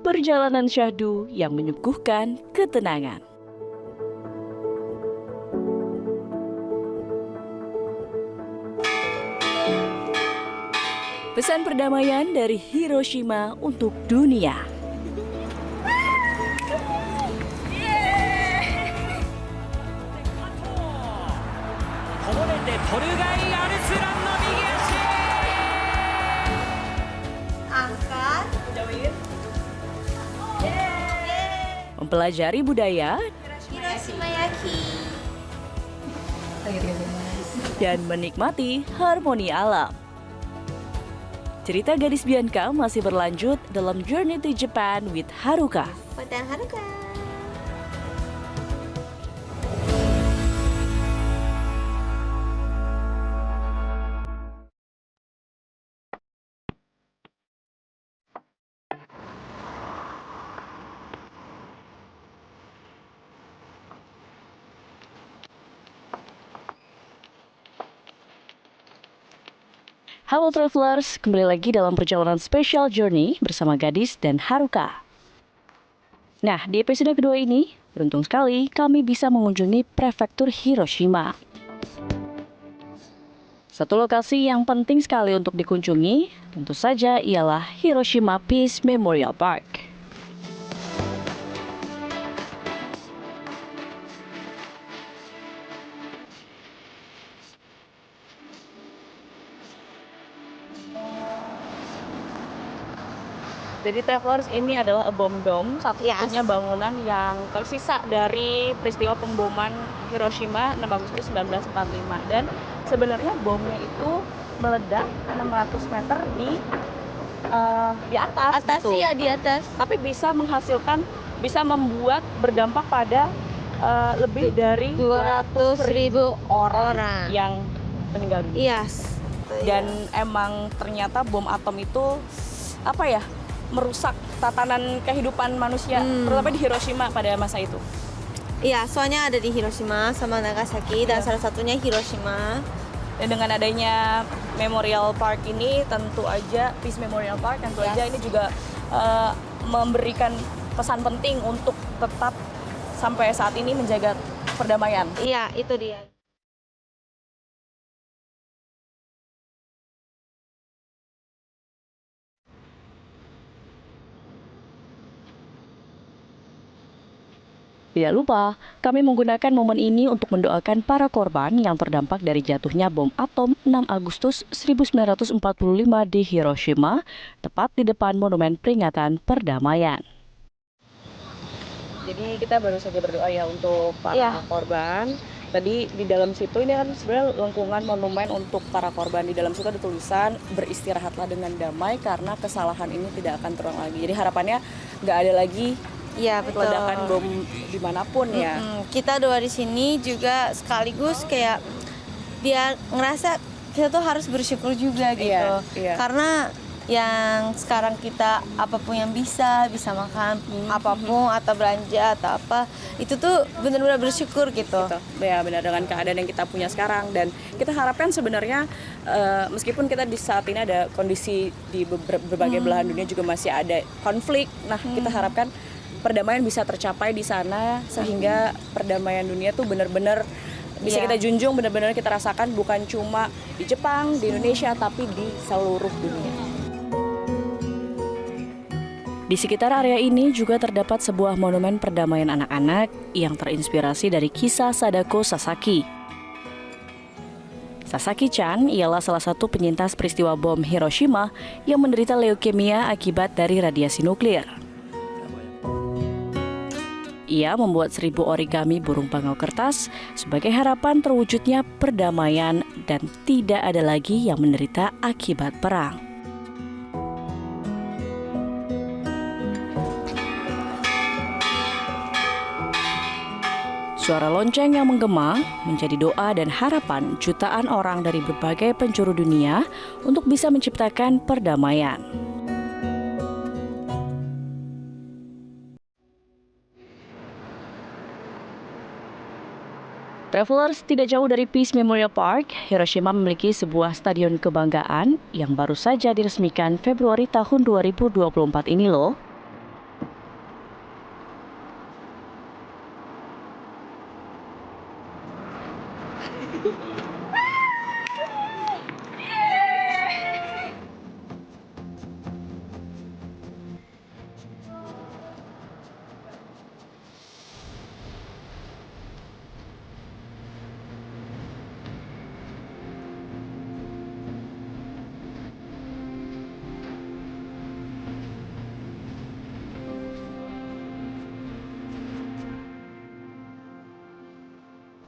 perjalanan syahdu yang menyuguhkan ketenangan. Pesan perdamaian dari Hiroshima untuk dunia. Angkat. Mempelajari budaya Hiroshima Yaki. dan menikmati harmoni alam. Cerita gadis Bianca masih berlanjut dalam Journey to Japan with Haruka. Hotel Haruka. Halo Travelers, kembali lagi dalam perjalanan spesial Journey bersama Gadis dan Haruka. Nah, di episode kedua ini, beruntung sekali kami bisa mengunjungi prefektur Hiroshima. Satu lokasi yang penting sekali untuk dikunjungi, tentu saja ialah Hiroshima Peace Memorial Park. Jadi Travelers, ini adalah bom dome, satu-satunya bangunan yang tersisa dari peristiwa pemboman Hiroshima 6 Agustus 1945. Dan sebenarnya bomnya itu meledak 600 meter di atas gitu. Iya, di atas. Tapi bisa membuat berdampak pada lebih dari 200.000 orang yang meninggal dunia. Yes. Dan emang ternyata bom atom itu merusak tatanan kehidupan manusia, terutama di Hiroshima pada masa itu. Iya, soalnya ada di Hiroshima sama Nagasaki dan salah satunya Hiroshima. Dan dengan adanya Memorial Park ini, tentu aja Peace Memorial Park, tentu aja ini juga memberikan pesan penting untuk tetap sampai saat ini menjaga perdamaian. Iya, itu dia. Tidak lupa, kami menggunakan momen ini untuk mendoakan para korban yang terdampak dari jatuhnya bom atom 6 Agustus 1945 di Hiroshima, tepat di depan Monumen Peringatan Perdamaian. Jadi kita baru saja berdoa ya untuk para korban. Tadi di dalam situ ini kan sebenarnya lengkungan monumen untuk para korban. Di dalam situ ada tulisan beristirahatlah dengan damai karena kesalahan ini tidak akan terulang lagi. Jadi harapannya nggak ada lagi ledakan bom dimanapun ya. Kita doa di sini juga sekaligus kayak biar ngerasa kita tuh harus bersyukur juga gitu. Karena yang sekarang kita apapun yang bisa makan apapun atau belanja atau apa itu tuh benar-benar bersyukur gitu. Ya benar, dengan keadaan yang kita punya sekarang. Dan kita harapkan sebenarnya meskipun kita di saat ini ada kondisi di berbagai belahan dunia juga masih ada konflik. Nah, kita harapkan perdamaian bisa tercapai di sana sehingga perdamaian dunia tuh benar-benar bisa kita junjung, benar-benar kita rasakan bukan cuma di Jepang, di Indonesia, tapi di seluruh dunia. Di sekitar area ini juga terdapat sebuah monumen perdamaian anak-anak yang terinspirasi dari kisah Sadako Sasaki. Sasaki-chan ialah salah satu penyintas peristiwa bom Hiroshima yang menderita leukemia akibat dari radiasi nuklir. Ia membuat 1000 origami burung pangau kertas sebagai harapan terwujudnya perdamaian dan tidak ada lagi yang menderita akibat perang. Suara lonceng yang menggema menjadi doa dan harapan jutaan orang dari berbagai penjuru dunia untuk bisa menciptakan perdamaian. Travelers, tidak jauh dari Peace Memorial Park, Hiroshima memiliki sebuah stadion kebanggaan yang baru saja diresmikan Februari tahun 2024 ini loh.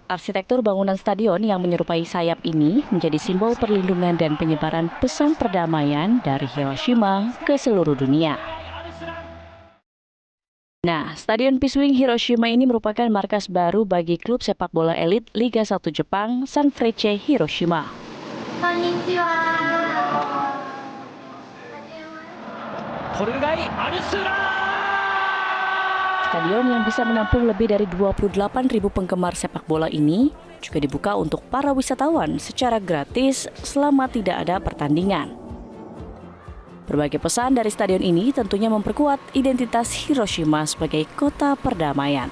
Arsitektur bangunan stadion yang menyerupai sayap ini menjadi simbol perlindungan dan penyebaran pesan perdamaian dari Hiroshima ke seluruh dunia. Nah, Stadion Piswing Hiroshima ini merupakan markas baru bagi klub sepak bola elit Liga 1 Jepang, Sanfrecce Hiroshima. Konnichiwa. Stadion yang bisa menampung lebih dari 28.000 penggemar sepak bola ini juga dibuka untuk para wisatawan secara gratis selama tidak ada pertandingan. Berbagai pesan dari stadion ini tentunya memperkuat identitas Hiroshima sebagai kota perdamaian.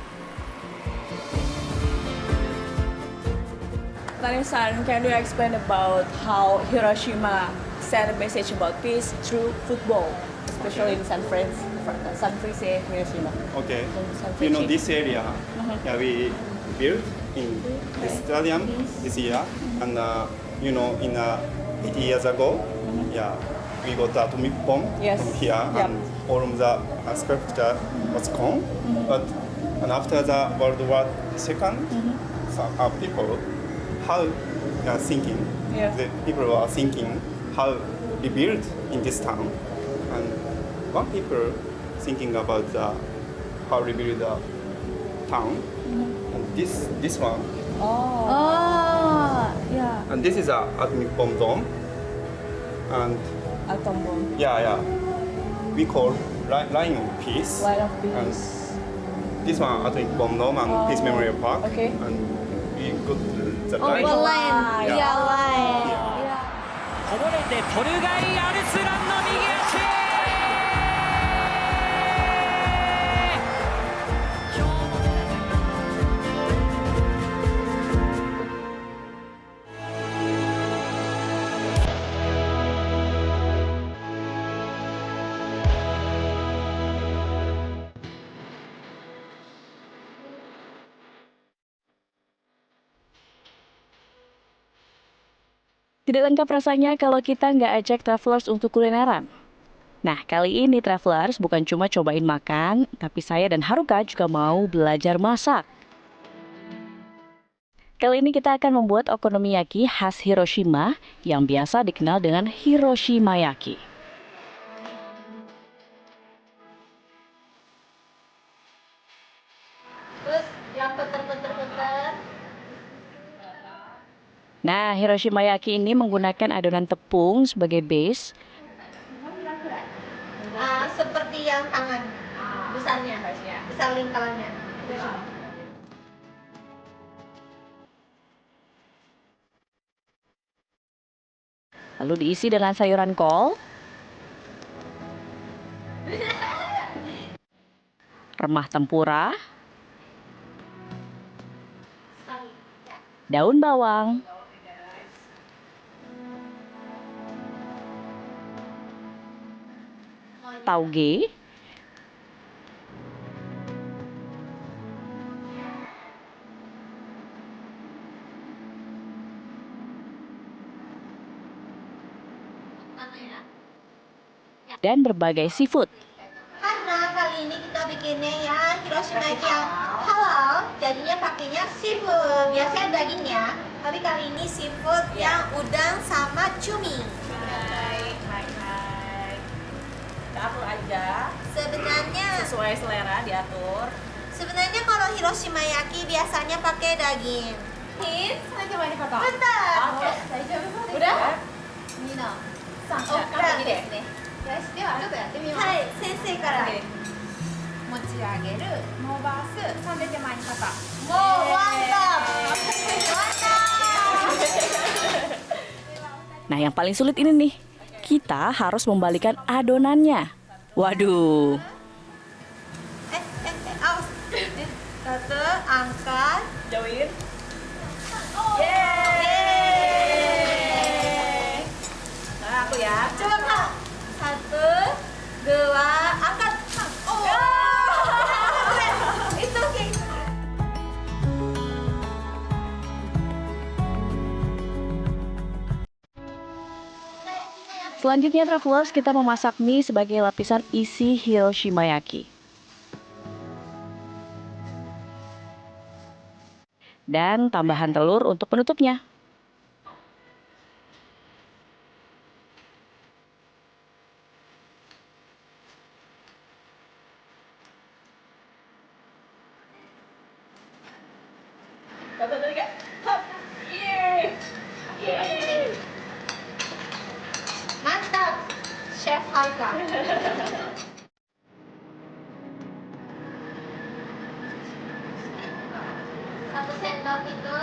Tani-san, can you explain about how Hiroshima send a message about peace through football, especially in Sanfrecce, Hiroshima? Okay. You know this area, yeah, we built in this stadium this year, and you know, in 80 years ago, yeah, we got the atomic bomb Yes. from here, and all of the sculpture was gone. And after the World War II, some people how thinking, Yeah. the people are thinking how rebuild in this town, and one people thinking about how rebuild the town, and this one, Oh, ya. and this is a atomic bomb dome, and Atom bomb. yeah, we call line of peace. Line of And peace. this one atomic bomb dome and Peace Memorial Park. Okay. And we got the Oh, line. it's Line. line. Ya, line. Yeah. Ya. こぼれてポルガイ・アルスランの右足。Tidak lengkap rasanya kalau kita nggak ajak travelers untuk kulineran. Nah, kali ini travelers bukan cuma cobain makan, tapi saya dan Haruka juga mau belajar masak. Kali ini kita akan membuat okonomiyaki khas Hiroshima yang biasa dikenal dengan Hiroshimayaki. Terus yang puter-puter-puter. Nah, Hiroshimayaki ini menggunakan adonan tepung sebagai base. Seperti yang tangan besarnya, besar lingkarannya. Lalu diisi dengan sayuran kol, remah tempura, daun bawang, tauge, dan berbagai seafood. Karena kali ini kita bikinnya ya Hiroshima yang halal, jadinya pakainya seafood. Biasanya dagingnya, tapi kali ini seafood yang udang sama cumi. Hai. Kita atur aja, Sebenarnya, sesuai selera diatur. sebenarnya kalau Hiroshima yaki biasanya pakai daging. Bentar. Udah? Hai, senseiから。持ち上げるノーバース3で手前に肩 Wow, mantap. Nah, yang paling sulit ini nih. Kita harus membalikan adonannya. Waduh. Awas. Satu, angkat. Jauhin. Yeay. Nah, aku ya. Coba Kak. Satu, dua, angkat. Oh. Itu oke. Selanjutnya travelers, kita memasak mie sebagai lapisan isi Hiroshimayaki. dan tambahan telur untuk penutupnya. Mantap, Chef Alka. Satu sendok itu,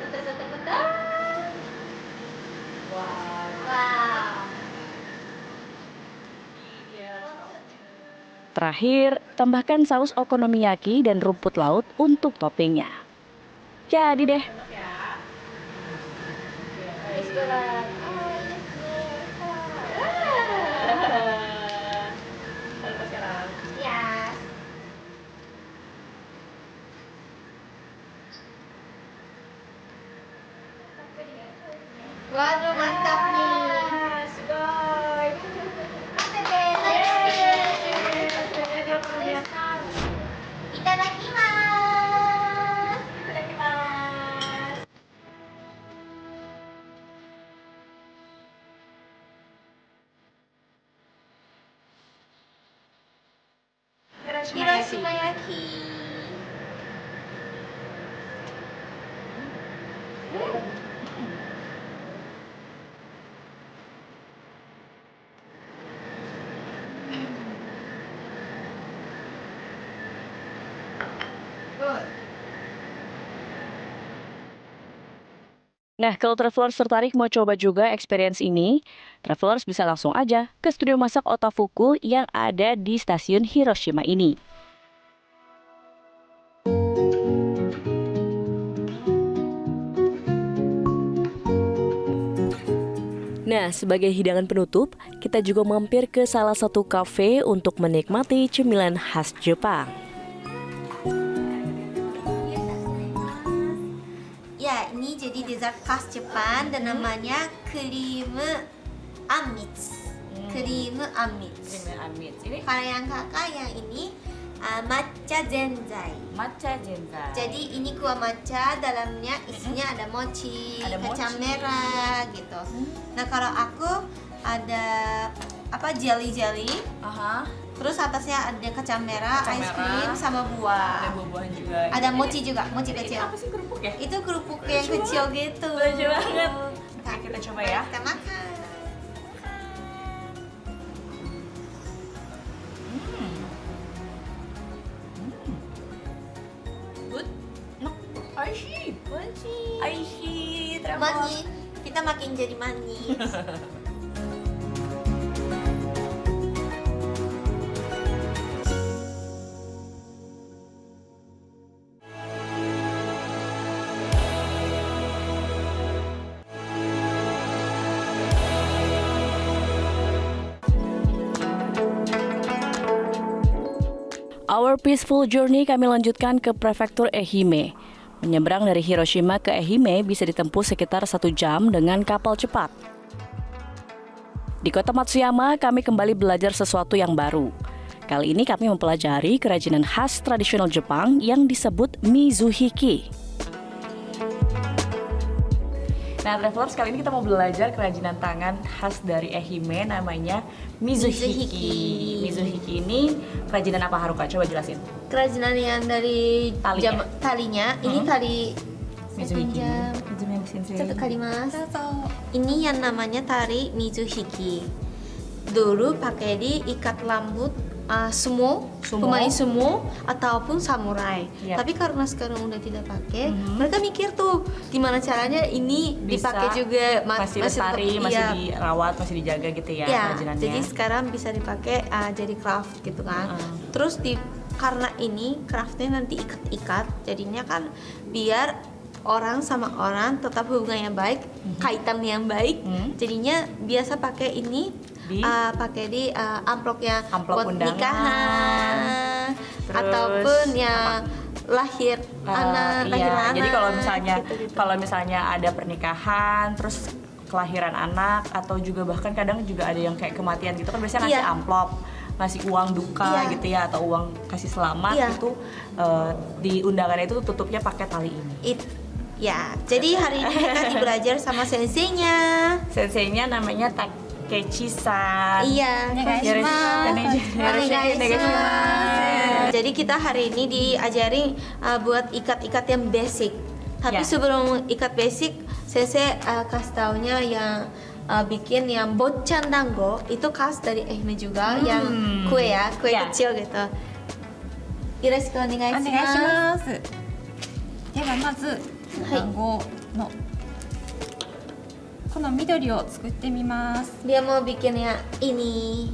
betul. Wow. Terakhir, tambahkan saus okonomiyaki dan rumput laut untuk toppingnya. Jadi deh. Restoran. Ya. Waduh, mantap nih. Sugoi. Itadakimasu. Hiroshima yaki. Good. Nah, kalau travelers tertarik mau coba juga experience ini, travelers bisa langsung aja ke studio masak Otafuku yang ada di stasiun Hiroshima ini. Nah, sebagai hidangan penutup, kita juga mampir ke salah satu kafe untuk menikmati cemilan khas Jepang. Ya, ini jadi dessert khas Jepang dan namanya krim amitsu. Krim amitsu. Ini Kalau yang kakak yang ini matcha zenzai. matcha zenzai. Jadi ini kuah matcha, dalamnya isinya ada mochi, Ada kacang mochi. merah gitu. Nah kalau aku ada jelly, Aha, terus atasnya ada kacang merah, Kacang ice merah. cream sama buah. buah-buahan juga. Ada mochi juga, mochi kecil. sih kerupuk ya? Itu kerupuk yang kecil gitu. Lucu banget. Nah, Kita coba ya. Kita makan. Good. Aishi. Aishi. Manis. Kita makin jadi manis. Our peaceful journey kami lanjutkan ke prefektur Ehime. Menyeberang dari Hiroshima ke Ehime bisa ditempuh sekitar 1 jam dengan kapal cepat. Di kota Matsuyama, kami kembali belajar sesuatu yang baru. Kali ini kami mempelajari kerajinan khas tradisional Jepang yang disebut mizuhiki. Nah, travelers, kali ini kita mau belajar kerajinan tangan khas dari Ehime, namanya mizuhiki. Mizuhiki ini kerajinan apa, Haruka? Coba jelasin. Kerajinan yang dari Talinya. talinya, ini tali Mizuhiki. satu kali mas. Ini yang namanya tari mizuhiki. Dulu pakai di ikat rambut sumo, pemain sumo ataupun samurai. Yap. Tapi karena sekarang udah tidak pakai, mereka mikir tuh gimana caranya ini dipakai juga masih lestari, tetap- masih iya. dirawat, masih dijaga gitu ya, Ya, kerajinannya. jadi sekarang bisa dipakai jadi craft gitu kan. Terus karena ini craftnya nanti ikat-ikat, jadinya kan biar orang sama orang tetap hubungan yang baik, kaitan yang baik. Jadinya biasa pakai ini pakai di amplop yang Amplop buat undangan. nikahan Terus ataupun yang lahir anak, iya, lahir anak. jadi gitu-gitu. kalau misalnya ada pernikahan, terus kelahiran anak, atau juga bahkan kadang juga ada yang kayak kematian gitu kan biasanya ngasih Iya. amplop ngasih uang duka gitu ya, atau uang kasih selamat itu di undangannya itu tutupnya pakai tali ini. Ya, jadi hari ini kita belajar sama senseinya. Senseinya namanya Takechi-san. Iya, jadi kita hari ini diajari buat ikat-ikat yang basic. Tapi sebelum ikat basic, sensei kasih taunya yang bikin yang bochan dango itu khas dari Ehime juga, yang kue kecil gitu. Yoroshiku onegai shimasu. ではまず団子のこの緑を作ってみます。 Dia mau bikinnya ini.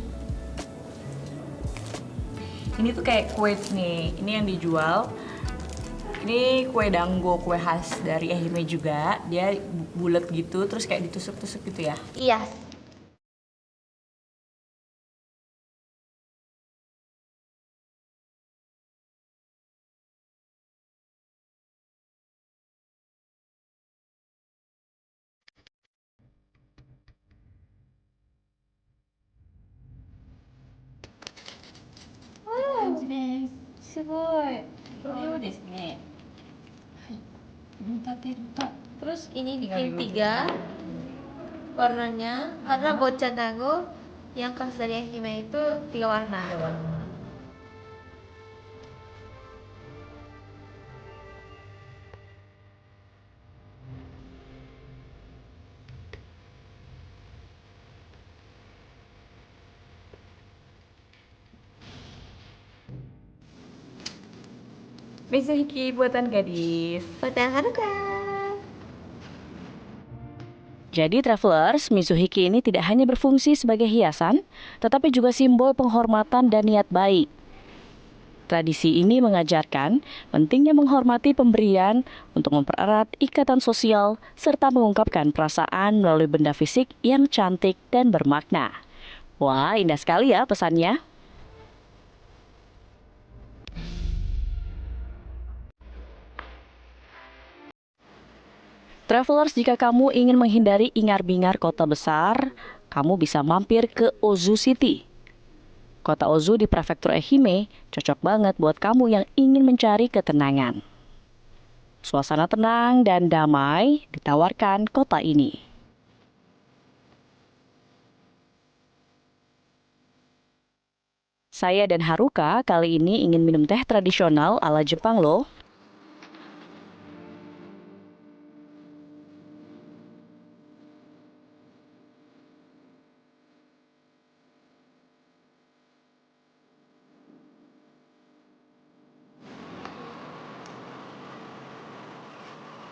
Ini tuh kayak kue nih, ini yang dijual. Ini kue dango, kue khas dari Ehime juga. Dia bulat gitu, terus kayak ditusuk-tusuk gitu ya. Iya. Terus ini bikin 3 warnanya, karena bochan dango yang khas dari Ehime itu 3 warna. Mizuhiki buatan gadis. Buatan Haruka. Jadi travelers, Mizuhiki ini tidak hanya berfungsi sebagai hiasan, tetapi juga simbol penghormatan dan niat baik. Tradisi ini mengajarkan pentingnya menghormati pemberian untuk mempererat ikatan sosial serta mengungkapkan perasaan melalui benda fisik yang cantik dan bermakna. Wah, indah sekali ya pesannya. Travelers, jika kamu ingin menghindari ingar-bingar kota besar, kamu bisa mampir ke Ozu City. Kota Ozu di prefektur Ehime cocok banget buat kamu yang ingin mencari ketenangan. Suasana tenang dan damai ditawarkan kota ini. Saya dan Haruka kali ini ingin minum teh tradisional ala Jepang loh.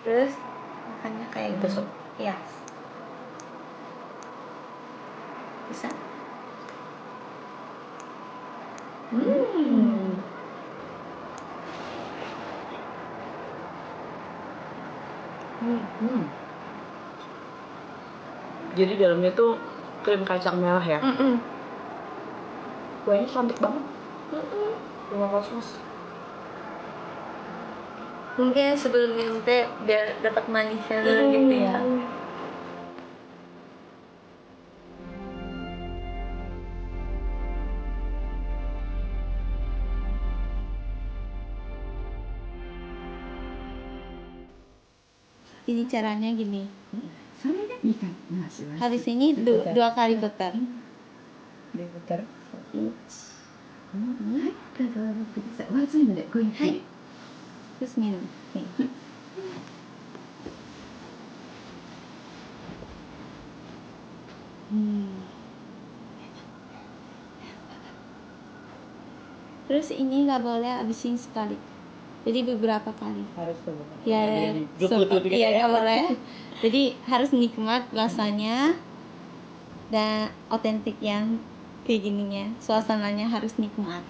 Terus makannya kayak Ditusuk. Iya. Bisa? Jadi dalamnya tuh krim kacang merah ya. Kuahnya cantik banget. Terima kasih mas. Mungkin sebelum minum teh biar dapat manisnya dulu gitu ya. Ini caranya gini. Habis ini 2 kali putar. Diputar. Hai. Terus minum. Terus ini nggak boleh habisin sekali. Jadi beberapa kali. Harus tuh. Ya, iya nggak boleh. Jadi harus nikmat rasanya dan otentik yang kayak gininya. Suasananya harus nikmat.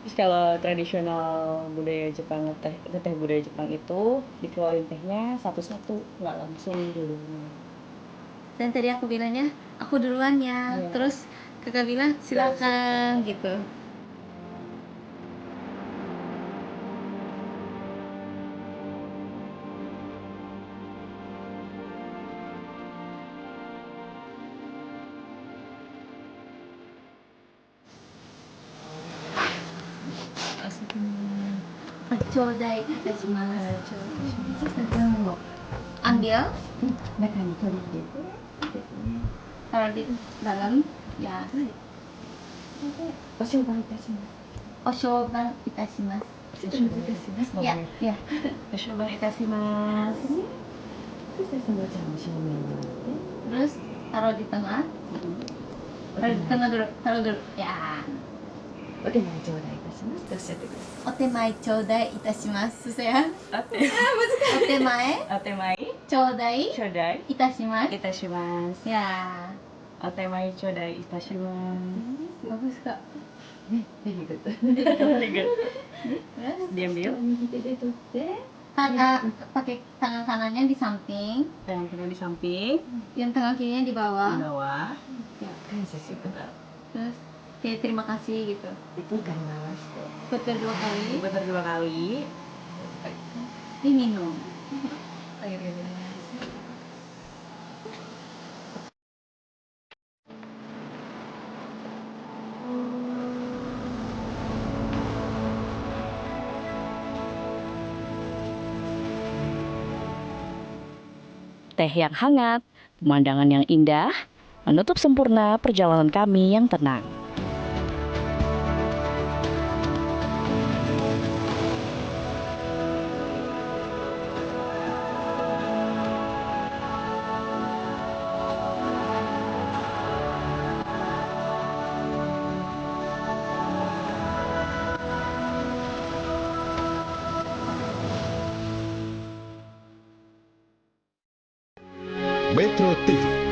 Terus kalau tradisional budaya Jepang, teh budaya Jepang itu dikeluarin tehnya satu-satu, nggak langsung dulu. Dan tadi aku bilangnya aku duluan ya. Iya. Terus kakak bilang silakan gitu. Chodai itasimasu. Ambil. Taruh di dalam. Ya. Oshoban itasimasu. Ya, ya. Oshoban itasimasu. Terus taruh di tengah. Taruh di tengah dulu. Taruh dulu. Ya. Otemai chodai itasimasu. Susah ya? Otemai Otemai chodai chodai itasimasu. itashimasu. Ya. Otemai chodai itashimasu. Bagus kak. Very good. Diambil. Pakai tangan kanannya di samping, Tangan kiri di samping, yang tangan kirinya di di bawah. bawah. Terus kayak terima kasih gitu. Putar 2 kali. Putar 2 kali. Diminum. Teh yang hangat, pemandangan yang indah, menutup sempurna perjalanan kami yang tenang. Metro TV